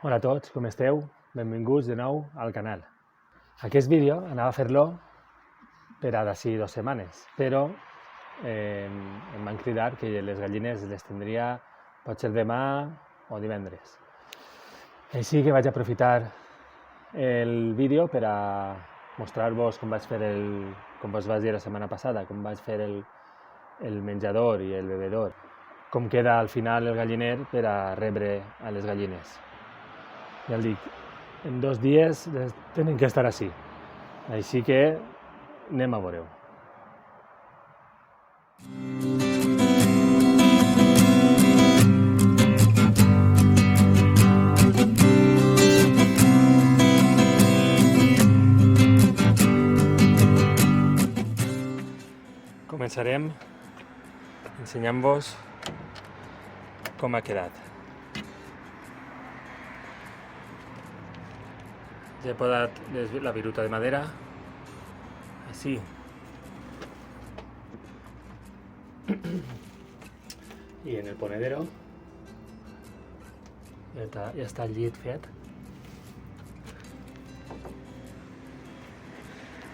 Hola a tots, com esteu? Benvinguts de nou al canal. Aquest vídeo anava a fer-lo per a d'ací 2 setmanes, però em van cridar que les gallines les tindria potser demà o divendres. Així que vaig aprofitar el vídeo per a mostrar-vos com vaig fer com vos vaig dir la setmana passada, com vaig fer el menjador i el bevedor, com queda al final el galliner per a rebre a les gallines. Ja el dic, en 2 dies tenen que estar així. Així que anem a veure-ho. Començarem ensenyant-vos com ha quedat. Ja he podat la viruta de madera, així. I en el ponedero ja està el llit fet.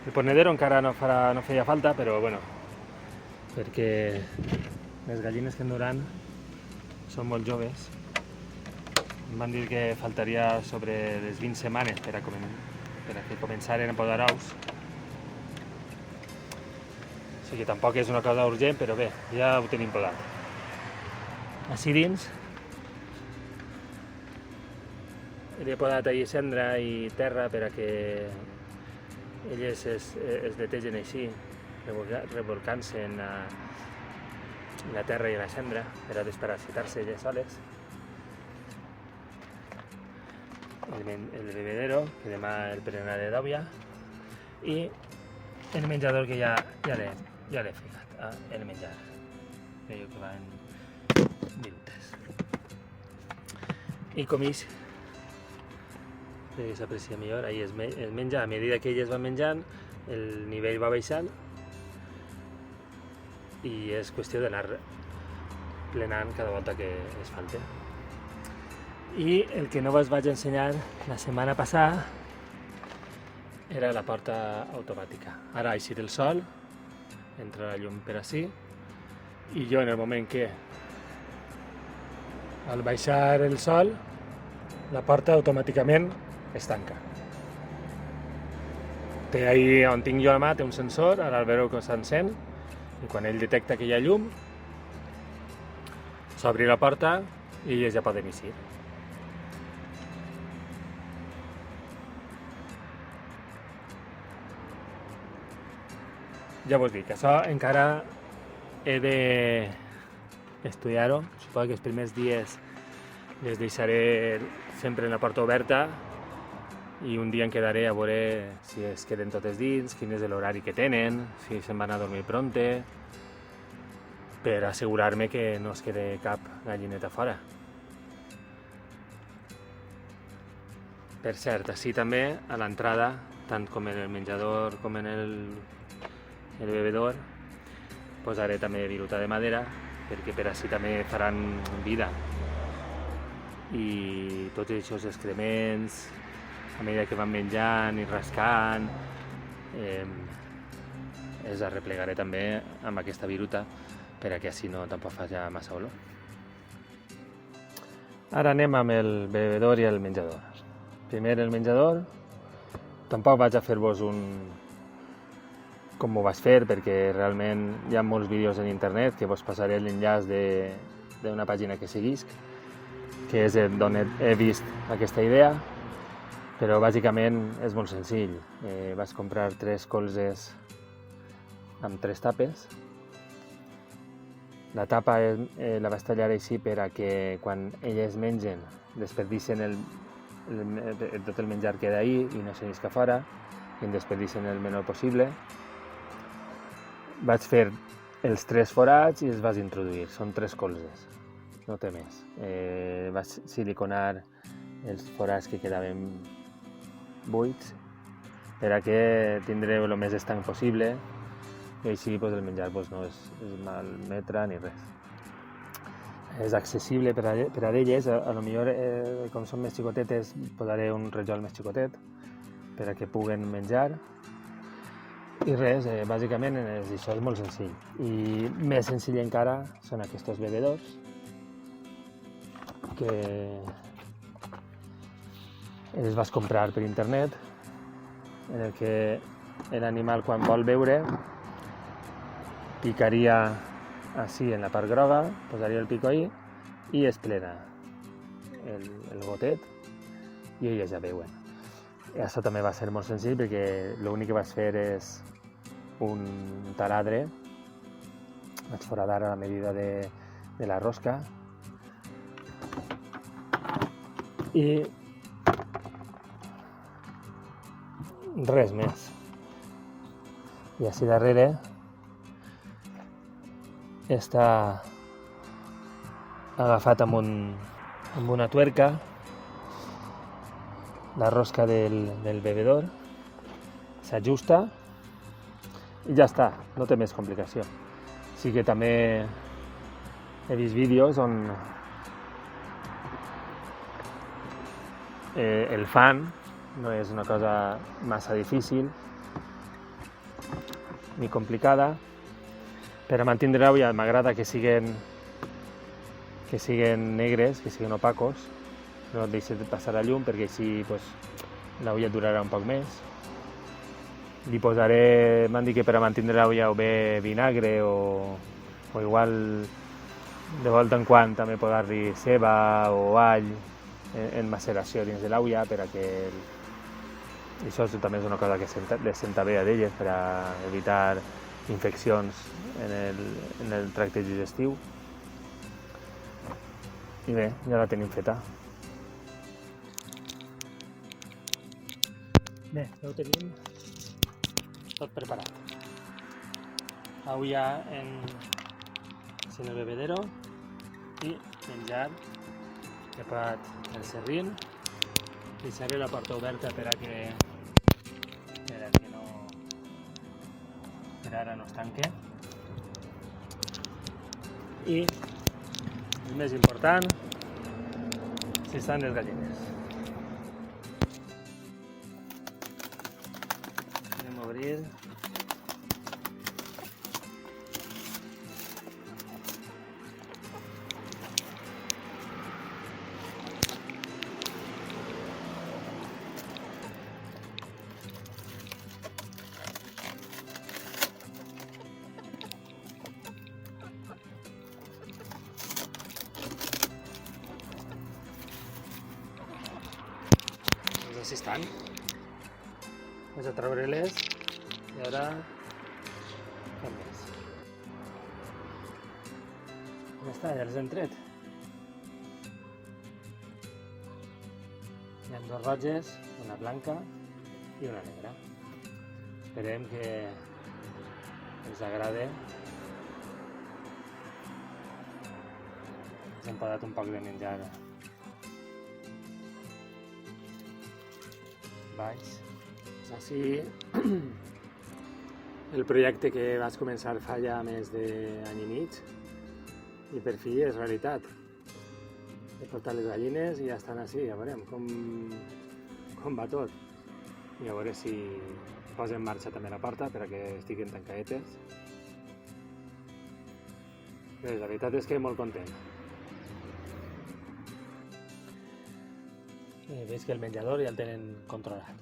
El ponedero encara no feia falta, però bueno, perquè les gallines que en duran són molt joves. Em van dir que faltaria sobre les 20 setmanes per a que començaren a podar ous. O sigui que tampoc és una cosa urgent, però bé, ja ho tenim podat. Així dins he podat ahir cendra i terra per a que elles es netegen així, revolcant-se en la terra i la cendra per a desparasitar-se elles soles. El bebedero, que demà el prenaré d'òbvia, i el menjador que ja l'he ficat el menjar. Veieu que va en virutes. I com és, perquè s'aprecia millor, ahir es menja, a mesura que elles van menjant, el nivell va baixant i és qüestió d'anar plenant cada volta que es falte. I el que no vos vaig ensenyar la setmana passada era la porta automàtica. Ara ha eixit el sol, entra la llum per ací, i jo en el moment que al baixar el sol la porta automàticament es tanca. Té ahí on tinc jo la mà, té un sensor, ara al veure que s'encén, i quan ell detecta que hi ha llum s'obri la porta i ells ja poden eixir. Ja vos dic, això encara he d'estudiar-ho. Suposo que els primers dies les deixaré sempre en la porta oberta i un dia em quedaré a veure si es queden totes dins, quin és l'horari que tenen, si se'n van a dormir pronte, per assegurar-me que no es quede cap gallineta fora. Per cert, així també a l'entrada, tant com en el menjador com en el bevedor, posaré també viruta de madera, perquè per així també faran vida. I tots aquests excrements, a mesura que van menjant i rascant, els arreplegaré també amb aquesta viruta, per a que així no tampoc faci massa olor. Ara anem amb el bevedor i el menjador. Primer el menjador, tampoc vaig a fer-vos com ho vaig fer, perquè realment hi ha molts vídeos en internet que vos passaré l'enllaç d'una pàgina que seguisc, que és d'on he vist aquesta idea, però bàsicament és molt senzill. Vaig comprar 3 colzes amb 3 tapes. La tapa la vaig tallar així per a que quan elles mengen desperdicen tot el menjar que d'ahir i no se n'isca fora, i en desperdicen el menor possible. Vaig fer els 3 forats i els vaig introduir, són 3 colzes, no té més. Vaig siliconar els forats que quedaven buits per a que tindreu el més estanc possible i així el menjar no es malmetre ni res. és accessible per a elles. A lo millor, com són més xicotetes, posaré un rajol més xicotet per a que puguen menjar. I res, bàsicament això és molt senzill. I més senzill encara són aquests bevedors que els vas comprar per internet, en el que l'animal, quan vol beure, picaria així en la part groga, posaria el pico ahí i es plena el gotet i elles ja beuen. Això també va ser molt senzill perquè l'únic que vaig fer és un taladre, vaig foradar a la medida de la rosca i res més. I així darrere està agafat amb una tuerca la rosca del bevedor, s'ajusta i ja està, no té més complicació. Sí que també he vist vídeos on el fan, no és una cosa massa difícil ni complicada. Per a mantenir l'aulla m'agrada que siguen negres, que siguin opacos, no et deixes de passar la llum perquè així l'aulla durarà un poc més. Li posaré, m'han dit que per a mantenir l'aulla o bé vinagre o igual de volta en quan també posar-li ceba o all en maceració dins de l'aulla per a que això també és una cosa que les senta bé a elles per a evitar infeccions en el tracte digestiu. I bé, ja la tenim feta. Bé, ja ho tenim tot preparat. Aulla en el bebedero i menjar preparat el serrín. Deixaré la porta oberta per a que ara no es tanque. I el més important, si estan les gallines. Anem a obrir. Així estan. Vaig a treure-les i ara fem més. Ja està, ja les hem tret. Hi ha dues roges, una blanca i una negra. Esperem que ens agrade. Ens hem posat un poc de menjar baix. Així, el projecte que vaig començar fa ja més d'any i mig i per fi és realitat. He portat les gallines i ja estan així, ja veurem com va tot. I a veure si poso en marxa també la porta per a que estiguin tancadetes. Bé, la veritat és que molt content. Veig que el menjador ja el tenen controlat.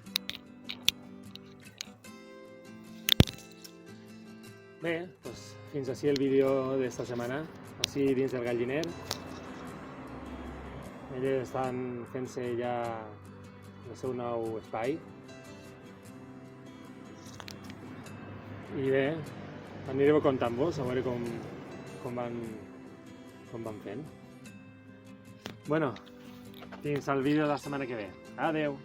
Bé, doncs fins així el vídeo d'esta setmana, així dins del galliner. Elles estan fent-se ja el seu nou espai. I bé, anireu contant-vos a veure com van fent. Bueno, fins al vídeo de la setmana que ve. Adeu!